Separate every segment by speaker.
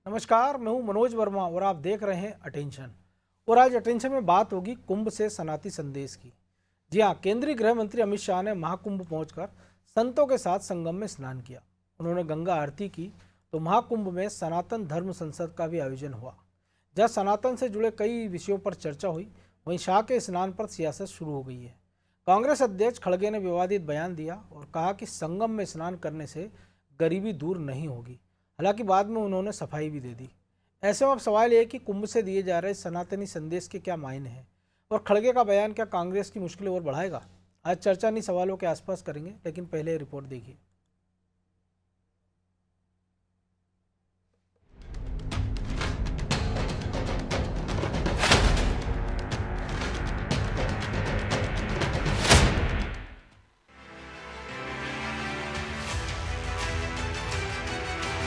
Speaker 1: नमस्कार, मैं हूं मनोज वर्मा और आप देख रहे हैं अटेंशन। और आज अटेंशन में बात होगी कुंभ से सनातनी संदेश की। जी हाँ, केंद्रीय गृह मंत्री अमित शाह ने महाकुंभ पहुंचकर संतों के साथ संगम में स्नान किया। उन्होंने गंगा आरती की तो महाकुंभ में सनातन धर्म संसद का भी आयोजन हुआ, जहाँ सनातन से जुड़े कई विषयों पर चर्चा हुई। वहीं शाह के स्नान पर सियासत शुरू हो गई है। कांग्रेस अध्यक्ष खड़गे ने विवादित बयान दिया और कहा कि संगम में स्नान करने से गरीबी दूर नहीं होगी। हालांकि बाद में उन्होंने सफाई भी दे दी। ऐसे में अब सवाल यह है कि कुंभ से दिए जा रहे सनातनी संदेश के क्या मायने हैं और खड़गे का बयान क्या कांग्रेस की मुश्किलें और बढ़ाएगा। आज चर्चा इन्हीं सवालों के आसपास करेंगे, लेकिन पहले रिपोर्ट देखिए।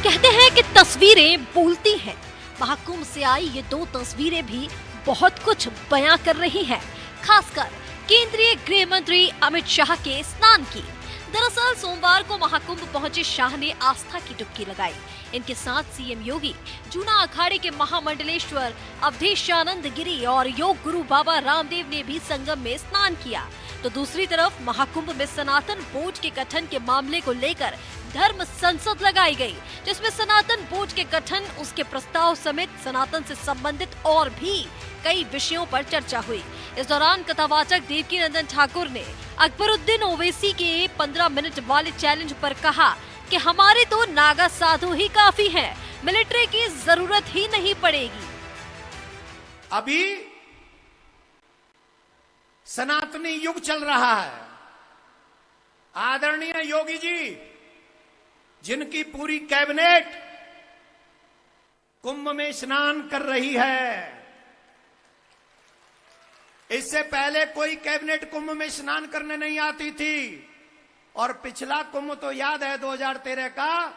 Speaker 2: कहते हैं कि तस्वीरें बोलती हैं। महाकुंभ से आई ये दो तस्वीरें भी बहुत कुछ बयां कर रही हैं, खासकर केंद्रीय गृह मंत्री अमित शाह के स्नान की। दरअसल सोमवार को महाकुंभ पहुंचे शाह ने आस्था की डुबकी लगाई। इनके साथ सीएम योगी, जूना अखाड़े के महामंडलेश्वर अवधेशानंद गिरी और योग गुरु बाबा रामदेव ने भी संगम में स्नान किया। तो दूसरी तरफ महाकुंभ में सनातन बोर्ड के गठन के मामले को लेकर धर्म संसद लगाई गई, जिसमें सनातन बोर्ड के गठन, उसके प्रस्ताव समेत सनातन से संबंधित और भी कई विषयों पर चर्चा हुई। इस दौरान कथावाचक देवकीनंदन ठाकुर ने अकबरुद्दीन ओवैसी के 15 मिनट वाले चैलेंज पर कहा कि हमारे तो नागा साधु ही काफी हैं, मिलिट्री की जरूरत ही नहीं पड़ेगी।
Speaker 3: अभी सनातनी युग चल रहा है। आदरणीय योगी जी, जिनकी पूरी कैबिनेट कुंभ में स्नान कर रही है, इससे पहले कोई कैबिनेट कुंभ में स्नान करने नहीं आती थी। और पिछला कुंभ तो याद है 2013 का,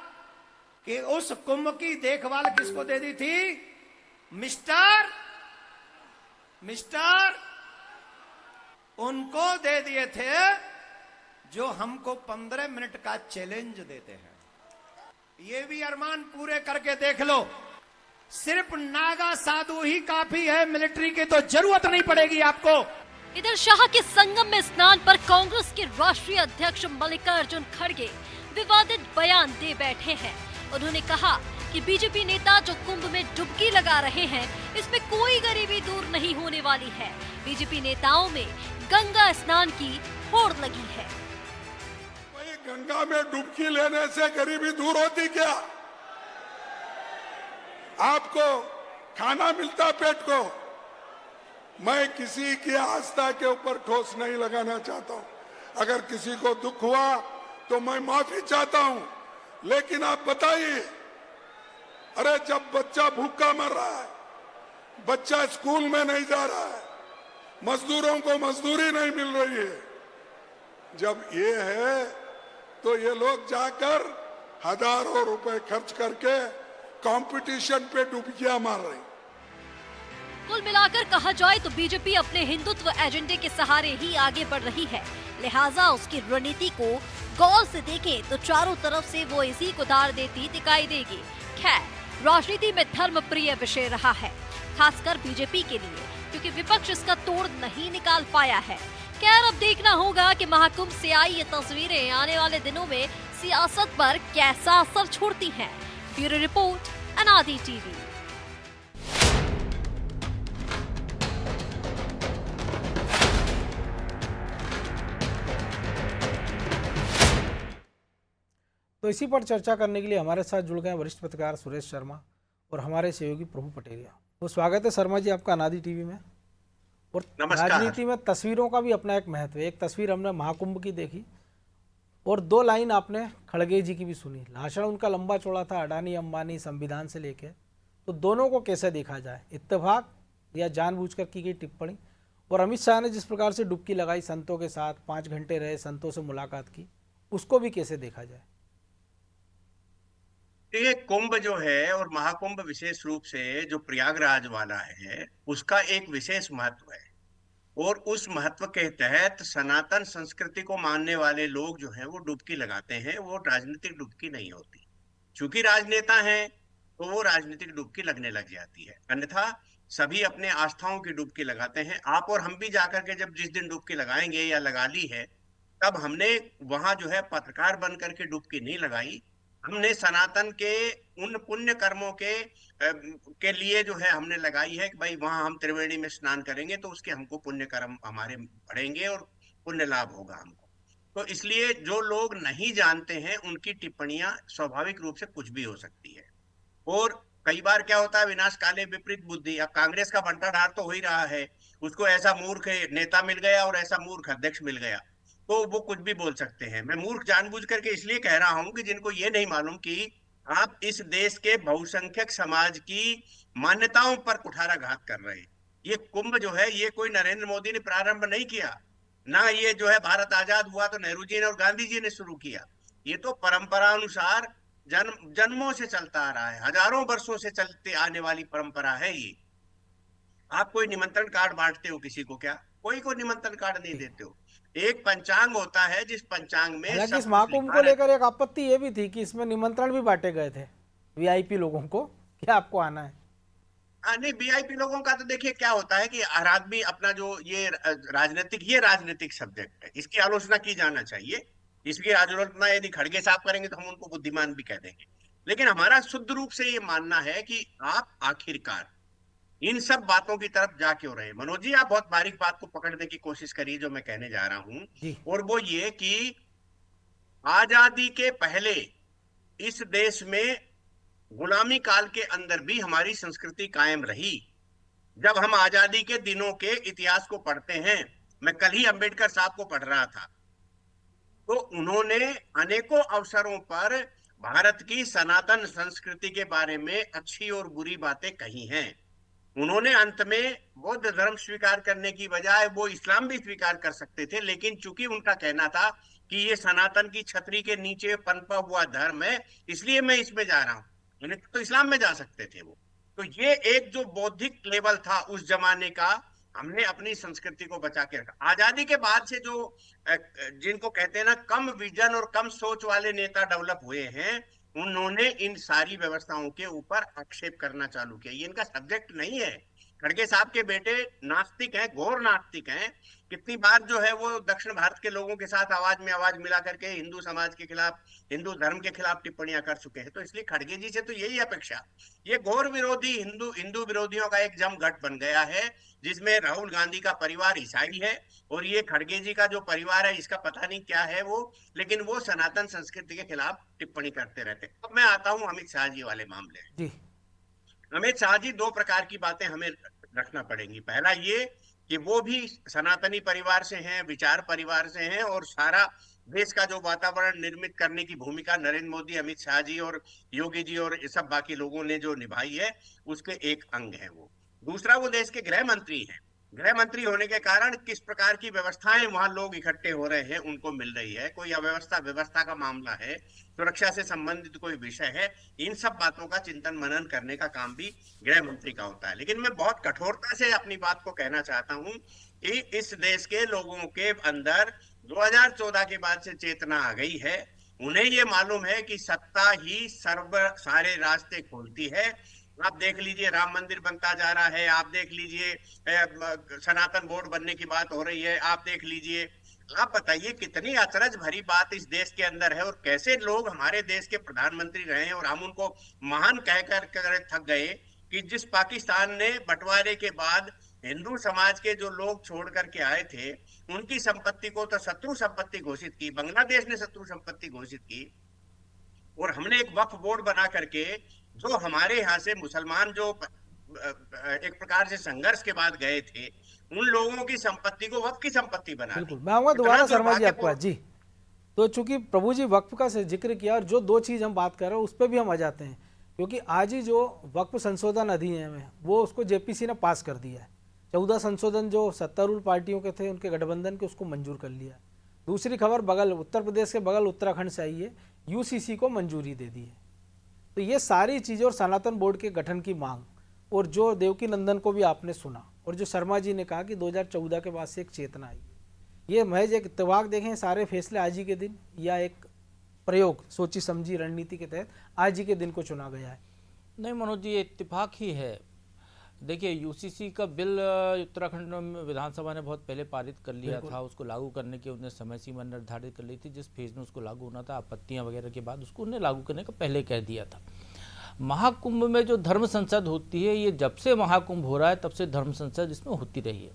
Speaker 3: कि उस कुंभ की देखभाल किसको दे दी थी? मिस्टर उनको दे दिए थे जो हमको 15 मिनट का चैलेंज देते हैं। ये भी अरमान पूरे करके देख लो। सिर्फ नागा साधु ही काफी है, मिलिट्री की तो जरूरत नहीं पड़ेगी आपको।
Speaker 2: इधर शाह के संगम में स्नान पर कांग्रेस के राष्ट्रीय अध्यक्ष मल्लिकार्जुन खड़गे विवादित बयान दे बैठे हैं। उन्होंने कहा कि बीजेपी नेता जो कुंभ में डुबकी लगा रहे हैं, इसमें कोई गरीबी दूर नहीं होने वाली है। बीजेपी नेताओं में गंगा स्नान की होड़ लगी है।
Speaker 4: गंगा में डुबकी लेने से गरीबी दूर होती क्या? आपको खाना मिलता पेट को। मैं किसी की आस्था के ऊपर ठोस नहीं लगाना चाहता हूं। अगर किसी को दुख हुआ तो मैं माफी चाहता हूं, लेकिन आप बताइए, अरे जब बच्चा भूखा मर रहा है, बच्चा स्कूल में नहीं जा रहा है, मजदूरों को मजदूरी नहीं मिल रही है, जब ये है तो ये लोग जाकर हजारों रुपए खर्च करके कंपटीशन पे डुबकियां मार रहे।
Speaker 2: कुल मिलाकर कहा जाए तो बीजेपी अपने हिंदुत्व एजेंडे के सहारे ही आगे बढ़ रही है। लिहाजा उसकी रणनीति को गौर से देखें तो चारों तरफ से वो इसी को दार देती दिखाई देगी। खैर, राजनीति में धर्म प्रिय विषय रहा है, खासकर बीजेपी के लिए, क्योंकि विपक्ष इसका तोड़ नहीं निकाल पाया है। खैर, अब देखना होगा कि महाकुंभ से आई ये तस्वीरें आने वाले दिनों में सियासत पर कैसा असर छोड़ती हैं। ब्यूरो रिपोर्ट, अनादि टीवी।
Speaker 1: तो इसी पर चर्चा करने के लिए हमारे साथ जुड़ गए वरिष्ठ पत्रकार सुरेश शर्मा और हमारे सहयोगी प्रभु पटेलिया। तो स्वागत है शर्मा जी आपका अनादि टीवी में। और राजनीति में तस्वीरों का भी अपना एक महत्व है। एक तस्वीर हमने महाकुंभ की देखी और 2 लाइन आपने खड़गे जी की भी सुनी। भाषण उनका लंबा चौड़ा था, अडानी अंबानी संविधान से लेके। तो दोनों को कैसे देखा जाए, इत्तेफाक या जानबूझकर की गई टिप्पणी? और अमित शाह ने जिस प्रकार से डुबकी लगाई, संतों के साथ 5 घंटे रहे, संतों से मुलाकात की, उसको भी कैसे देखा जाए?
Speaker 5: ये कुंभ जो है और महाकुंभ विशेष रूप से जो प्रयागराज वाला है, उसका एक विशेष महत्व है। और उस महत्व के तहत सनातन संस्कृति को मानने वाले लोग जो हैं वो डुबकी लगाते हैं। वो राजनीतिक डुबकी नहीं होती। चूंकि राजनेता हैं, तो वो राजनीतिक डुबकी लगने लग जाती है। अन्यथा सभी अपने आस्थाओं की डुबकी लगाते हैं। आप और हम भी जाकर के जब जिस दिन डुबकी लगाएंगे या लगा ली है, तब हमने वहां जो है पत्रकार बन करके डुबकी नहीं लगाई। हमने सनातन के उन पुण्य कर्मों के लिए जो है हमने लगाई है कि भाई वहां हम त्रिवेणी में स्नान करेंगे तो उसके हमको पुण्य कर्म हमारे बढ़ेंगे और पुण्य लाभ होगा हमको। तो इसलिए जो लोग नहीं जानते हैं उनकी टिप्पणियां स्वाभाविक रूप से कुछ भी हो सकती है। और कई बार क्या होता है, विनाश काले विपरीत बुद्धि। अब कांग्रेस का बंटाढार तो हो ही रहा है, उसको ऐसा मूर्ख नेता मिल गया और ऐसा मूर्ख अध्यक्ष मिल गया, तो वो कुछ भी बोल सकते हैं। मैं मूर्ख जानबूझ करके इसलिए कह रहा हूं कि जिनको ये नहीं मालूम कि आप इस देश के बहुसंख्यक समाज की मान्यताओं पर कुठाराघात कर रहे हैं। ये कुंभ जो है, ये कोई नरेंद्र मोदी ने प्रारंभ नहीं किया, ना ये जो है भारत आजाद हुआ तो नेहरू जी ने और गांधी जी ने शुरू किया। ये तो परंपरा अनुसार जन्मों से चलता आ रहा है, हजारों वर्षों से चलते आने वाली परंपरा है ये। आप कोई निमंत्रण कार्ड बांटते हो किसी को क्या? कोई को निमंत्रण कार्ड नहीं देते हो। एक पंचांग होता है जिस पंचांग में
Speaker 1: हालांकि
Speaker 5: सब
Speaker 1: इस
Speaker 5: कुछ
Speaker 1: महाकुंभ
Speaker 5: लिखा
Speaker 1: को
Speaker 5: रहता
Speaker 1: लेकर एक आपत्ति ये भी थी कि इसमें निमंत्रण भी बांटे गए थे वीआईपी लोगों को, क्या आपको आना है?
Speaker 5: है। नहीं, वीआईपी लोगों का तो देखिए क्या होता है कि हर आदमी अपना जो ये राजनीतिक सब्जेक्ट है, इसकी आलोचना की जाना चाहिए। इसकी आलोचना यदि खड़गे साहब करेंगे तो हम उनको बुद्धिमान भी कह देंगे। लेकिन हमारा शुद्ध रूप से ये मानना है कि आप आखिरकार इन सब बातों की तरफ जा क्यों रहे? मनोज जी, आप बहुत बारीक बात को पकड़ने की कोशिश करिए जो मैं कहने जा रहा हूं।
Speaker 1: जी
Speaker 5: और वो ये कि आजादी के पहले इस देश में गुलामी काल के अंदर भी हमारी संस्कृति कायम रही। जब हम आजादी के दिनों के इतिहास को पढ़ते हैं, मैं कल ही अंबेडकर साहब को पढ़ रहा था, तो उन्होंने अनेकों अवसरों पर भारत की सनातन संस्कृति के बारे में अच्छी और बुरी बातें कही हैं। उन्होंने अंत में बौद्ध धर्म स्वीकार करने की बजाय वो इस्लाम भी स्वीकार कर सकते थे, लेकिन चूंकि उनका कहना था कि ये सनातन की छतरी के नीचे पनपा हुआ धर्म है, इसलिए मैं इसमें जा रहा हूं। उन्हें तो इस्लाम में जा सकते थे वो। तो ये एक जो बौद्धिक लेवल था उस जमाने का, हमने अपनी संस्कृति को बचा के रखा। आजादी के बाद से जो जिनको कहते हैं ना कम विजन और कम सोच वाले नेता डेवलप हुए हैं, उन्होंने इन सारी व्यवस्थाओं के ऊपर आक्षेप करना चालू किया। ये इनका सब्जेक्ट नहीं है। खड़गे साहब के बेटे नास्तिक हैं, घोर नास्तिक हैं। कितनी बार जो है वो दक्षिण भारत के लोगों के साथ आवाज में आवाज मिला करके हिंदू समाज के खिलाफ, हिंदू धर्म के खिलाफ टिप्पणियां कर चुके हैं। तो इसलिए खड़गे जी से तो यही अपेक्षा। ये घोर विरोधी हिंदू विरोधियों का एक जमघट बन गया है, जिसमें राहुल गांधी का परिवार ईसाई है और ये खड़गे जी का जो परिवार है इसका पता नहीं क्या है वो, लेकिन वो सनातन संस्कृति के खिलाफ टिप्पणी करते रहते। अब मैं आता हूं अमित शाह जी वाले मामले।
Speaker 1: जी
Speaker 5: अमित शाह जी, दो प्रकार की बातें हमें रखना पड़ेंगी। पहला ये कि वो भी सनातनी परिवार से हैं, विचार परिवार से हैं, और सारा देश का जो वातावरण निर्मित करने की भूमिका नरेंद्र मोदी, अमित शाह जी और योगी जी और सब बाकी लोगों ने जो निभाई है, उसके एक अंग है वो। दूसरा, वो देश के गृह मंत्री हैं। गृह मंत्री होने के कारण किस प्रकार की व्यवस्थाएं वहां लोग इकट्ठे हो रहे हैं उनको मिल रही है, कोई व्यवस्था का मामला है, सुरक्षा से संबंधित कोई विषय है, इन सब बातों का चिंतन मनन करने का काम भी गृह मंत्री का होता है। लेकिन मैं बहुत कठोरता से अपनी बात को कहना चाहता हूं कि इस देश के लोगों के अंदर 2014 के बाद से चेतना आ गई है। उन्हें ये मालूम है कि सत्ता ही सारे रास्ते खोलती है। आप देख लीजिए, राम मंदिर बनता जा रहा है, आप देख लीजिए सनातन बोर्ड बनने की बात हो रही है, आप देख लीजिए। आप बताइए कितनी अचरज भरी बात इस देश के अंदर है, और कैसे लोग हमारे देश के प्रधानमंत्री रहे हैं और हम उनको महान कहकर थक गए कि जिस पाकिस्तान ने बंटवारे के बाद हिंदू समाज के जो लोग छोड़ करके आए थे उनकी संपत्ति को तो शत्रु संपत्ति घोषित की, बांग्लादेश ने शत्रु संपत्ति घोषित की, और हमने एक वक्फ बोर्ड बना करके जो हमारे यहाँ से मुसलमान जो एक प्रकार से संघर्ष के बाद गए थे उन लोगों की संपत्ति को वक्फ की संपत्ति बना दी।
Speaker 1: बिल्कुल, मैं आऊंगा दोबारा शर्मा जी आपके पास। जी, तो चूंकि प्रभु जी वक्फ का जिक्र किया और जो दो चीज़ हम बात कर रहे हैं उस पर भी हम आ जाते हैं, क्योंकि आज ही जो वक्फ संशोधन अधिनियम है वो उसको जेपीसी ने पास कर दिया है। 14 संशोधन जो सत्तारूढ़ पार्टियों के थे उनके गठबंधन के, उसको मंजूर कर लिया। दूसरी खबर बगल उत्तर प्रदेश के बगल उत्तराखंड से आई है, यूसीसी को मंजूरी दे दी है। तो ये सारी चीज़ें और सनातन बोर्ड के गठन की मांग, और जो देवकी नंदन को भी आपने सुना, और जो शर्मा जी ने कहा कि 2014 के बाद से एक चेतना आई, ये महज एक इत्तेफाक देखें सारे फैसले आज ही के दिन, या एक प्रयोग सोची समझी रणनीति के तहत आज ही के दिन को चुना गया है।
Speaker 6: नहीं मनोज जी, ये इत्तेफाक ही है। देखिए, यूसीसी का बिल उत्तराखंड में विधानसभा ने बहुत पहले पारित कर लिया था। उसको लागू करने की उन्होंने समय सीमा निर्धारित कर ली थी। जिस फेज में उसको लागू होना था, आपत्तियां वगैरह के बाद उसको उन्हें लागू करने का पहले कह दिया था। महाकुंभ में जो धर्म संसद होती है, ये जब से महाकुंभ हो रहा है तब से धर्म संसद इसमें होती रही है।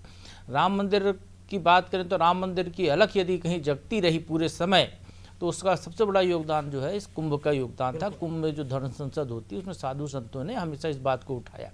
Speaker 6: राम मंदिर की बात करें तो राम मंदिर की अलग यदि कहीं जगती रही पूरे समय, तो उसका सबसे बड़ा योगदान जो है इस कुंभ का योगदान था। कुंभ में जो धर्म संसद होती है उसमें साधु संतों ने हमेशा इस बात को उठाया,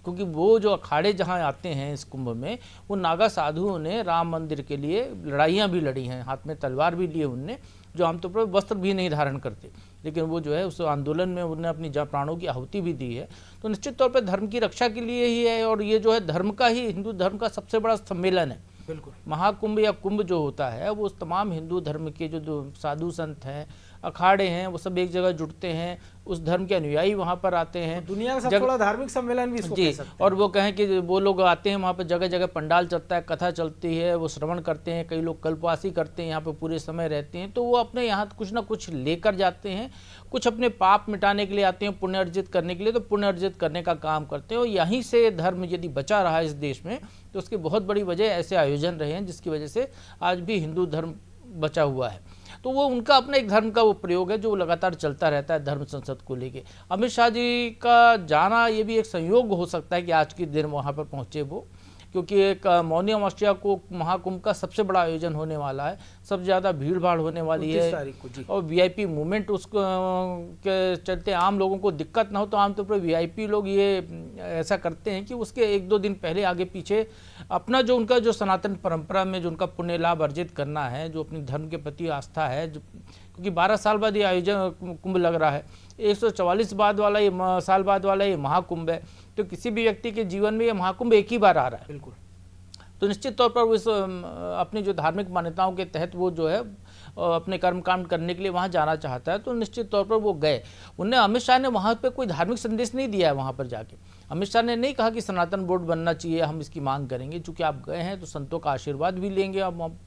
Speaker 6: क्योंकि वो जो अखाड़े जहाँ आते हैं इस कुंभ में, वो नागा साधुओं ने राम मंदिर के लिए लड़ाइयाँ भी लड़ी हैं, हाथ में तलवार भी लिए उनने, जो आमतौर पर वस्त्र भी नहीं धारण करते, लेकिन वो जो है उस आंदोलन में उन्होंने अपनी प्राणों की आहुति भी दी है। तो निश्चित तौर पर धर्म की रक्षा के लिए ही है, और ये जो है धर्म का ही, हिंदू धर्म का सबसे बड़ा सम्मेलन है।
Speaker 1: बिल्कुल।
Speaker 6: महाकुंभ या कुंभ जो होता है वो तमाम हिंदू धर्म के जो साधु संत हैं, अखाड़े हैं, वो सब एक जगह जुटते हैं, उस धर्म के अनुयायी वहाँ पर आते हैं।
Speaker 1: दुनिया का सबसे बड़ा धार्मिक सम्मेलन भी इसको कह सकते हैं।
Speaker 6: और वो कहें कि वो लोग आते हैं वहाँ पर, जगह जगह पंडाल चलता है, कथा चलती है, वो श्रवण करते हैं, कई लोग कल्पवासी करते हैं, यहाँ पे पूरे समय रहते हैं। तो वो अपने यहाँ कुछ ना कुछ लेकर जाते हैं, कुछ अपने पाप मिटाने के लिए आते हैं, पुण्य अर्जित करने के लिए, तो पुण्य अर्जित करने का काम करते हैं। और यहीं से धर्म यदि बचा रहा है इस देश में, तो उसकी बहुत बड़ी वजह ऐसे आयोजन रहे हैं जिसकी वजह से आज भी हिंदू धर्म बचा हुआ है। तो वो उनका अपना एक धर्म का वो प्रयोग है जो लगातार चलता रहता है धर्म संसद को लेके। अमित शाह जी का जाना ये भी एक संयोग हो सकता है कि आज के दिन वहाँ पर पहुँचे वो, क्योंकि एक मौनी अमावस्या को महाकुंभ का सबसे बड़ा आयोजन होने वाला है, सबसे ज़्यादा भीड़ भाड़ होने वाली है, और वीआईपी मूवमेंट उसको के चलते आम लोगों को दिक्कत ना हो, तो आमतौर पर वीआईपी लोग ये ऐसा करते हैं कि उसके 1-2 दिन पहले आगे पीछे अपना जो उनका जो सनातन परंपरा में जो उनका पुण्य लाभ अर्जित करना है, जो अपनी धर्म के प्रति आस्था है, क्योंकि 12 साल बाद ये आयोजन कुंभ लग रहा है, 144 साल बाद वाला ये महाकुंभ है, तो किसी भी व्यक्ति के जीवन में ये महाकुंभ एक ही बार आ रहा है।
Speaker 1: बिल्कुल।
Speaker 6: तो निश्चित तौर पर वो इस अपनी जो धार्मिक मान्यताओं के तहत वो जो है अपने कर्मकांड करने के लिए वहाँ जाना चाहता है, तो निश्चित तौर पर वो गए। उनने, अमित शाह ने वहाँ पे कोई धार्मिक संदेश नहीं दिया है। वहाँ पर जाके अमित शाह ने नहीं कहा कि सनातन बोर्ड बनना चाहिए, हम इसकी मांग करेंगे। चूँकि आप गए हैं तो संतों का आशीर्वाद भी लेंगे, आप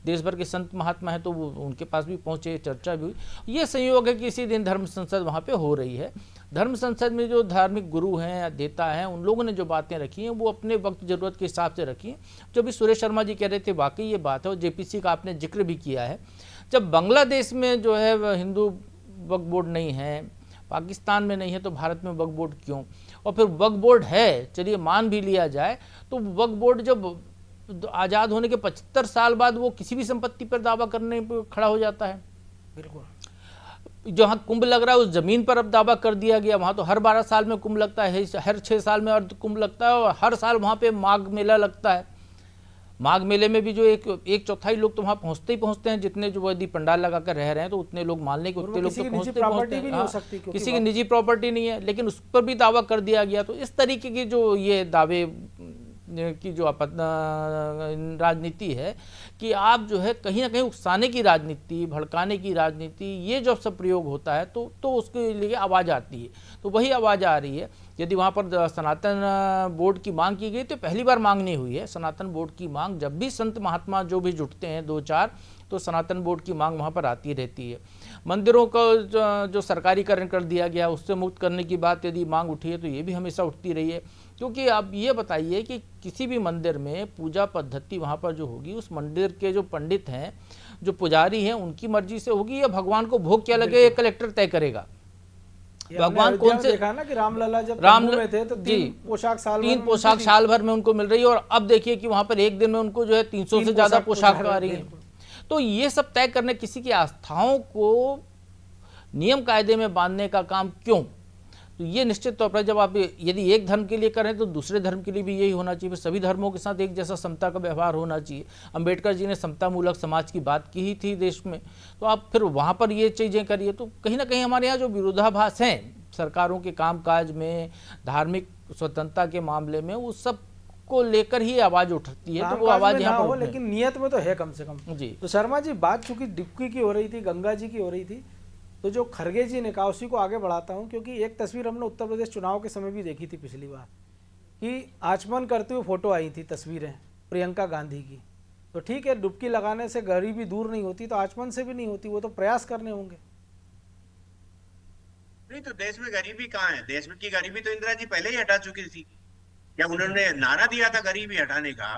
Speaker 6: देश भर के संत महात्मा हैं तो वो उनके पास भी पहुँचे, चर्चा भी हुई। ये संयोग है कि इसी दिन धर्म संसद वहाँ पे हो रही है। धर्म संसद में जो धार्मिक गुरु हैं, देता हैं, उन लोगों ने जो बातें रखी हैं वो अपने वक्त ज़रूरत के हिसाब से रखी हैं। जो भी सुरेश शर्मा जी कह रहे थे, वाकई ये बात है, और जेपीसी का आपने जिक्र भी किया है। जब बांग्लादेश में जो है हिंदू वक्फ बोर्ड नहीं है, पाकिस्तान में नहीं है, तो भारत में वक्फ बोर्ड क्यों? और फिर वक्फ बोर्ड है, चलिए मान भी लिया जाए, तो वक्फ बोर्ड जब आज़ाद होने के 75 साल बाद वो किसी भी संपत्ति पर दावा करने पर खड़ा हो जाता है।
Speaker 1: बिल्कुल।
Speaker 6: जहाँ कुंभ लग रहा है उस जमीन पर अब दावा कर दिया गया। वहाँ तो हर 12 साल में कुंभ लगता है, हर 6 साल में अर्ध कुंभ लगता है, और हर साल वहाँ पे माघ मेला लगता है। माघ मेले में भी जो एक चौथाई लोग तो वहाँ पहुँचते ही पहुँचते हैं, जितने जो यदि पंडाल लगा कर रह रहे हैं, तो उतने लोग मान लें कि उतने लोग तो पहुँचते हैं। किसी की निजी प्रॉपर्टी नहीं है, लेकिन उस पर भी दावा कर दिया गया। तो इस तरीके की जो ये दावे की जो राजनीति है कि आप जो है कहीं ना कहीं उकसाने की राजनीति, भड़काने की राजनीति, ये जब सब प्रयोग होता है तो उसके लिए आवाज़ आती है। तो वही आवाज़ आ रही है। यदि वहाँ पर सनातन बोर्ड की मांग की गई तो पहली बार मांग नहीं हुई है। सनातन बोर्ड की मांग जब भी संत महात्मा जो भी जुटते हैं 2-4, तो सनातन बोर्ड की मांग वहाँ पर आती रहती है। मंदिरों का जो सरकारीकरण कर दिया गया, उससे मुक्त करने की बात यदि मांग उठी है तो ये भी हमेशा उठती रही है। क्योंकि आप ये बताइए कि किसी भी मंदिर में पूजा पद्धति वहाँ पर जो होगी, उस मंदिर के जो पंडित हैं, जो पुजारी हैं, उनकी मर्जी से होगी, या भगवान को भोग क्या लगे ये कलेक्टर तय करेगा। भगवान कौन से
Speaker 1: देखा ना कि रामलला जब तंबू में थे तो 3 पोशाक
Speaker 6: साल भर में उनको मिल रही है, और अब देखिए कि वहाँ पर एक दिन में उनको जो है 300 से ज़्यादा पोशाक आ रही है। तो ये सब तय करने, किसी की आस्थाओं को नियम कायदे में बांधने का काम क्यों? तो ये निश्चित तौर पर जब आप यदि एक धर्म के लिए करें तो दूसरे धर्म के लिए भी यही होना चाहिए। सभी धर्मों के साथ एक जैसा समता का व्यवहार होना चाहिए। अंबेडकर जी ने समता मूलक समाज की बात की ही थी देश में, तो आप फिर वहाँ पर ये चीज़ें करिए। तो कहीं ना कहीं हमारे यहाँ जो विरोधाभास हैं सरकारों के कामकाज में, धार्मिक स्वतंत्रता के मामले में, उस सब को लेकर ही आवाज उठती है। तो वो आवाज यहाँ पर,
Speaker 1: लेकिन नियत में तो है कम से कम
Speaker 6: जी।
Speaker 1: तो शर्मा जी, बात चूंकि डिप्की की हो रही थी, गंगा जी की हो रही थी, तो जो खरगे जी ने कहा उसी को आगे बढ़ाता हूं, क्योंकि एक तस्वीर हमने उत्तर प्रदेश चुनाव के समय भी देखी थी पिछली बार, कि आचमन करते हुए फोटो आई थी, तस्वीरें प्रियंका गांधी की। तो ठीक है, डुबकी लगाने से गरीबी दूर नहीं होती, तो आचमन से भी नहीं होती, वो तो प्रयास करने होंगे।
Speaker 5: नहीं तो देश में गरीबी कहाँ है? देश में की गरीबी तो इंदिरा जी पहले ही हटा चुकी थी। क्या उन्होंने नारा दिया था गरीबी हटाने का,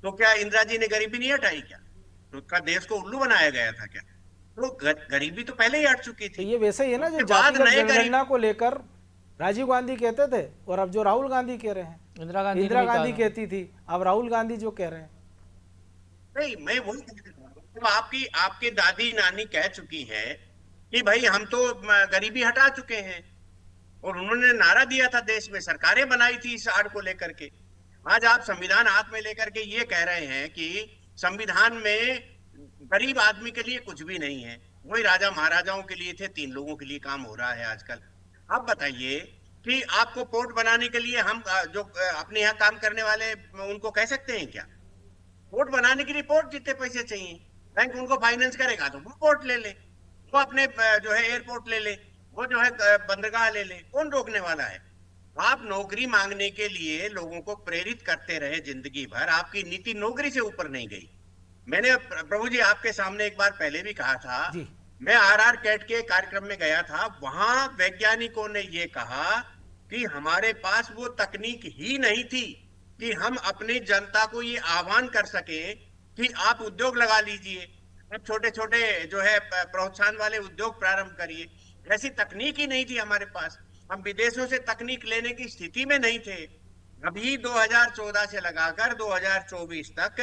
Speaker 5: तो क्या इंदिरा जी ने गरीबी नहीं हटाई क्या? तो क्या देश को उल्लू बनाया गया था क्या? तो गरीबी तो पहले ही हट चुकी
Speaker 1: तो
Speaker 5: थी।
Speaker 1: ये वैसे ही है ना जो
Speaker 5: उसके बाद
Speaker 1: जातिगत
Speaker 5: नए
Speaker 1: जनगणना को लेकर राजीव गांधी कहते थे और अब जो राहुल गांधी कह रहे हैं,
Speaker 6: इंदिरा गांधी ने
Speaker 1: इंदिरा
Speaker 6: भी कहा
Speaker 1: गांधी
Speaker 6: था।
Speaker 1: कहती थी, अब राहुल गांधी जो कह रहे हैं।
Speaker 5: नहीं, मैं वही कह रहा हूं। तो आपकी दादी नानी कह चुकी है कि भाई हम तो गरीबी हटा चुके हैं, और उन्होंने नारा दिया था, देश में सरकारें बनाई थी इस आड़ को लेकर के। आज आप संविधान हाथ में लेकर के ये कह रहे हैं कि संविधान में गरीब आदमी के लिए कुछ भी नहीं है, वही राजा महाराजाओं के लिए थे, 3 लोगों के लिए काम हो रहा है आजकल। आप बताइए कि आपको पोर्ट बनाने के लिए हम जो अपने यहाँ काम करने वाले उनको कह सकते हैं क्या? पोर्ट बनाने के लिए पोर्ट जितने पैसे चाहिए, बैंक उनको फाइनेंस करेगा तो वो पोर्ट ले ले, वो अपने जो है एयरपोर्ट ले ले, वो जो है बंदरगाह ले ले, कौन रोकने वाला है? आप नौकरी मांगने के लिए लोगों को प्रेरित करते रहे जिंदगी भर, आपकी नीति नौकरी से ऊपर नहीं गई। मैंने प्रभु जी आपके सामने एक बार पहले भी कहा था,
Speaker 1: जी।
Speaker 5: मैं आरआर कैट के कार्यक्रम में गया था, वहां वैज्ञानिकों ने ये कहा कि हमारे पास वो तकनीक ही नहीं थी कि हम अपनी जनता को ये आह्वान कर सके कि आप उद्योग लगा लीजिए, आप छोटे छोटे जो है प्रोत्साहन वाले उद्योग प्रारंभ करिए। ऐसी तकनीक ही नहीं थी हमारे पास, हम विदेशों से तकनीक लेने की स्थिति में नहीं थे। अभी 2014 से लगाकर 2024 तक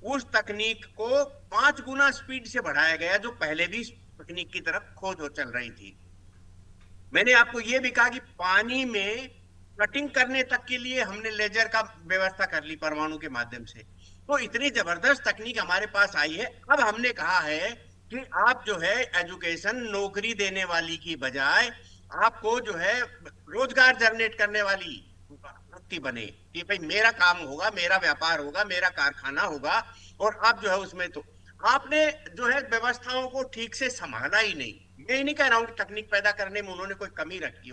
Speaker 5: उस तकनीक को 5 गुना स्पीड से बढ़ाया गया, जो पहले भी इस तकनीक की तरफ खोज हो चल रही थी। मैंने आपको यह भी कहा कि पानी में कटिंग करने तक के लिए हमने लेजर का व्यवस्था कर ली परमाणु के माध्यम से। तो इतनी जबरदस्त तकनीक हमारे पास आई है। अब हमने कहा है कि आप जो है एजुकेशन नौकरी देने वाली की बजाय आपको जो है रोजगार जनरेट करने वाली व्यक्ति बने, कि भाई मेरा काम होगा, मेरा व्यापार होगा, मेरा कारखाना होगा, और आप जो है उसमें तो आपने जो है व्यवस्थाओं को ठीक से संभाला ही नहीं। मैं नहीं कह रहा हूं कि तकनीक पैदा करने में उन्होंने कोई कमी रखी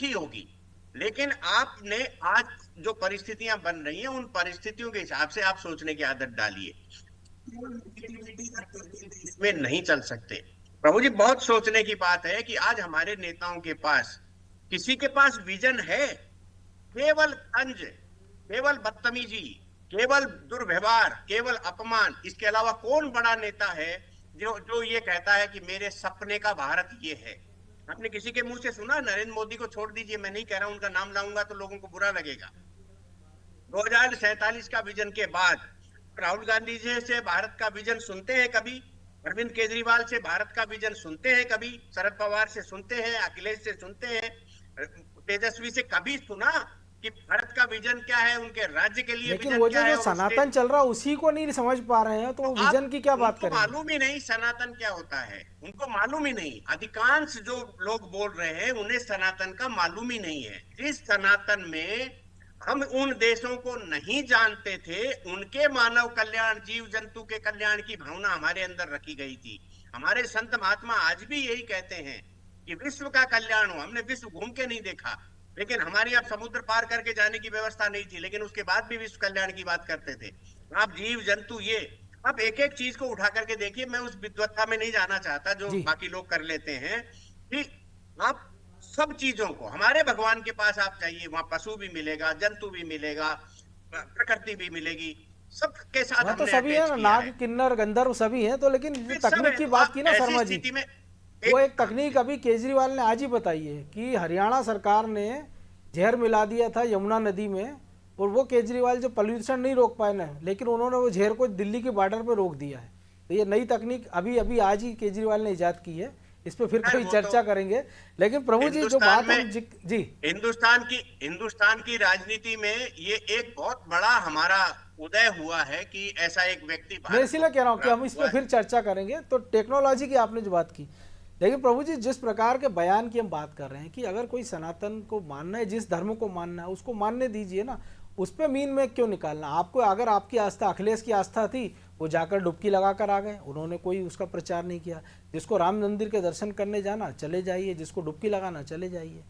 Speaker 5: होगी, लेकिन आपने आज जो परिस्थितियां बन रही हैं उन परिस्थितियों के हिसाब से आप सोचने की आदत डालिए। इसमें नहीं चल सकते प्रभु जी। बहुत सोचने की बात है कि आज हमारे नेताओं के पास, किसी के पास विजन है? केवल तंज, केवल बदतमीजी, केवल दुर्व्यवहार, केवल अपमान, इसके अलावा कौन बड़ा नेता है जो ये कहता है कि मेरे सपने का भारत ये है? आपने किसी के मुंह से सुना? नरेंद्र मोदी को छोड़ दीजिए, मैं नहीं कह रहा हूं, उनका नाम लाऊंगा तो लोगों को बुरा लगेगा। 2047 का विजन के बाद राहुल गांधी जी से भारत का विजन सुनते हैं कभी? अरविंद केजरीवाल से भारत का विजन सुनते हैं कभी? शरद पवार से सुनते हैं? अखिलेश से सुनते हैं? तेजस्वी से कभी सुना कि भारत का विजन क्या है, उनके राज्य के लिए?
Speaker 1: लेकिन वो जो सनातन चल रहा है उसी को नहीं समझ पा रहे हैं, तो विजन की क्या बात करें?
Speaker 5: मालूम ही नहीं सनातन क्या होता है, उनको मालूम ही नहीं। अधिकांश जो लोग बोल रहे हैं उन्हें सनातन का मालूम ही नहीं है। जिस सनातन में हम उन देशों को नहीं जानते थे, उनके मानव कल्याण, जीव जंतु के कल्याण की भावना हमारे अंदर रखी गई थी। हमारे संत महात्मा आज भी यही कहते हैं कि विश्व का कल्याण हो। हमने विश्व घूम के नहीं देखा, लेकिन हमारी अब समुद्र पार करके जाने की व्यवस्था नहीं थी, लेकिन उसके बाद भी विश्व कल्याण की बात करते थे। आप जीव जंतु ये अब एक एक चीज को उठा करके देखिए। मैं उस विद्वत्ता में नहीं जाना चाहता जो बाकी लोग कर लेते हैं, कि आप सब चीजों को, हमारे भगवान के पास आप चाहिए, वहां पशु भी मिलेगा, जंतु भी मिलेगा, प्रकृति भी मिलेगी, सबके साथ
Speaker 1: तो सभी है, नाग किन्नर गंधर्व सभी हैं। तो लेकिन तकनीक की बात की ना शर्मा जी, वो एक तकनीक अभी केजरीवाल ने आज ही बताई है कि हरियाणा सरकार ने जहर मिला दिया था यमुना नदी में, और वो केजरीवाल जो पोल्यूशन नहीं रोक पाए ना, लेकिन उन्होंने वो जहर को दिल्ली के बॉर्डर पे रोक दिया है। तो ये नई तकनीक अभी आज ही केजरीवाल ने इजाद की है, इस पे फिर कोई चर्चा करेंगे। लेकिन प्रभु जी जो बात है जी,
Speaker 5: हिंदुस्तान की राजनीति में ये एक बहुत बड़ा हमारा उदय हुआ है कि ऐसा एक व्यक्ति,
Speaker 1: मैं इसीलिए कह रहा हूँ कि हम इस पे फिर चर्चा करेंगे। तो टेक्नोलॉजी की आपने जो बात की, लेकिन प्रभु जी जिस प्रकार के बयान की हम बात कर रहे हैं कि अगर कोई सनातन को मानना है, जिस धर्म को मानना है उसको मानने दीजिए ना, उस पर मीन में क्यों निकालना? आपको अगर आपकी आस्था, अखिलेश की आस्था थी, वो जाकर डुबकी लगा कर आ गए, उन्होंने कोई उसका प्रचार नहीं किया। जिसको राम मंदिर के दर्शन करने जाना चले जाइए, जिसको डुबकी लगाना चले जाइए।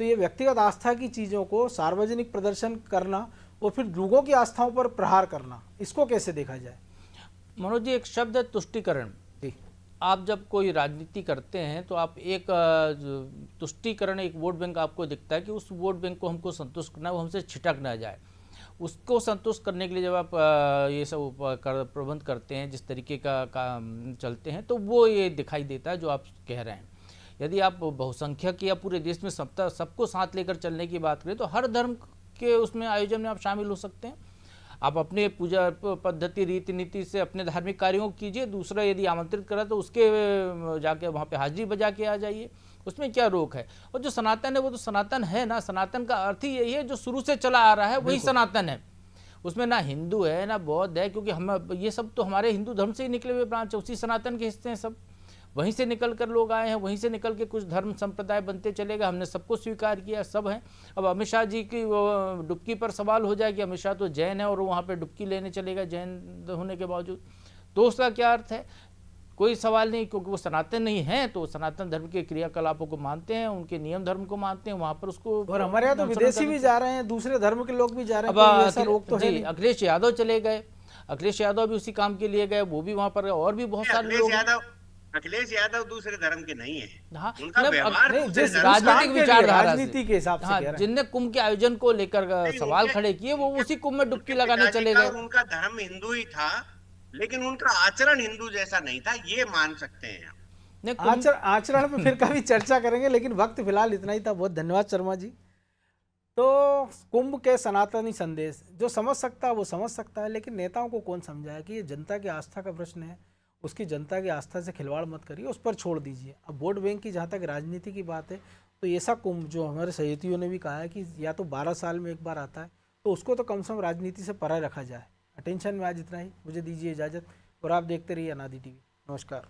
Speaker 1: तो ये व्यक्तिगत आस्था की चीज़ों को सार्वजनिक प्रदर्शन करना और फिर लोगों की आस्थाओं पर प्रहार करना, इसको कैसे देखा जाए?
Speaker 6: मनोज जी, एक शब्द है तुष्टिकरण। आप जब कोई राजनीति करते हैं तो आप एक तुष्टीकरण, एक वोट बैंक आपको दिखता है कि उस वोट बैंक को हमको संतुष्ट करना है, वो हमसे छिटक ना जाए। उसको संतुष्ट करने के लिए जब आप ये सब प्रबंध करते हैं, जिस तरीके का चलते हैं, तो वो ये दिखाई देता है जो आप कह रहे हैं। यदि आप बहुसंख्यक या पूरे देश में सबको साथ लेकर चलने की बात करें तो हर धर्म के उसमें आयोजन में आप शामिल हो सकते हैं। आप अपने पूजा पद्धति, रीति नीति से अपने धार्मिक कार्यों को कीजिए, दूसरा यदि आमंत्रित करा तो उसके जाके वहाँ पे हाजिरी बजा के आ जाइए, उसमें क्या रोक है। और जो सनातन है वो तो सनातन है ना, सनातन का अर्थ ही यही है जो शुरू से चला आ रहा है वही सनातन है। उसमें ना हिंदू है ना बौद्ध है, क्योंकि हम ये सब तो हमारे हिंदू धर्म से ही निकले हुए ब्रांच है, उसी सनातन के हिस्से हैं सब, वहीं से निकल कर लोग आए हैं, वहीं से निकल के कुछ धर्म संप्रदाय बनते चले गए, हमने सबको स्वीकार किया, सब हैं। अब अमित शाह जी की डुबकी पर सवाल हो जाए कि अमित शाह तो जैन है और वहाँ पे डुबकी लेने चलेगा जैन होने के बावजूद, तो उसका क्या अर्थ है? कोई सवाल नहीं, क्योंकि वो सनातन नहीं है तो सनातन धर्म के क्रियाकलापों को मानते हैं, उनके नियम धर्म को मानते हैं, वहाँ पर उसको।
Speaker 1: और हमारे यहाँ तो विदेशी भी जा रहे हैं, दूसरे धर्म के लोग भी जा रहे हैं,
Speaker 6: अब
Speaker 1: कोई ऐसा रोक तो है नहीं।
Speaker 6: अखिलेश यादव चले गए, अखिलेश यादव भी उसी काम के लिए गए, वो भी वहाँ पर, और भी बहुत सारे लोग।
Speaker 5: अखिलेश यादव दूसरे धर्म के नहीं है।
Speaker 6: हाँ,
Speaker 5: उनका व्यवहार
Speaker 1: नहीं, जिस
Speaker 6: राजनीतिक विचारधारा
Speaker 1: राजनीति के हिसाब से
Speaker 6: हाँ,
Speaker 1: कह रहे हैं।
Speaker 6: जिनने कुंभ के आयोजन को लेकर सवाल खड़े किए वो उसी कुंभ में डुबकी लगाने चले गए।
Speaker 5: उनका धर्म हिंदू ही था, लेकिन उनका आचरण हिंदू जैसा नहीं था, ये मान सकते हैं।
Speaker 1: आचरण पे फिर कभी चर्चा करेंगे, लेकिन वक्त फिलहाल इतना ही था। बहुत धन्यवाद शर्मा जी। तो कुंभ के सनातनी संदेश जो समझ सकता है वो समझ सकता है, लेकिन नेताओं को कौन समझाए कि ये जनता की आस्था का प्रश्न है, उसकी जनता की आस्था से खिलवाड़ मत करिए, उस पर छोड़ दीजिए। अब वोट बैंक की जहाँ तक राजनीति की बात है, तो ऐसा कुंभ जो हमारे सहयोगियों ने भी कहा है कि या तो 12 साल में एक बार आता है, तो उसको तो कम से कम राजनीति से परे रखा जाए। अटेंशन में आज इतना ही, मुझे दीजिए इजाज़त और आप देखते रहिए अनादि टीवी। नमस्कार।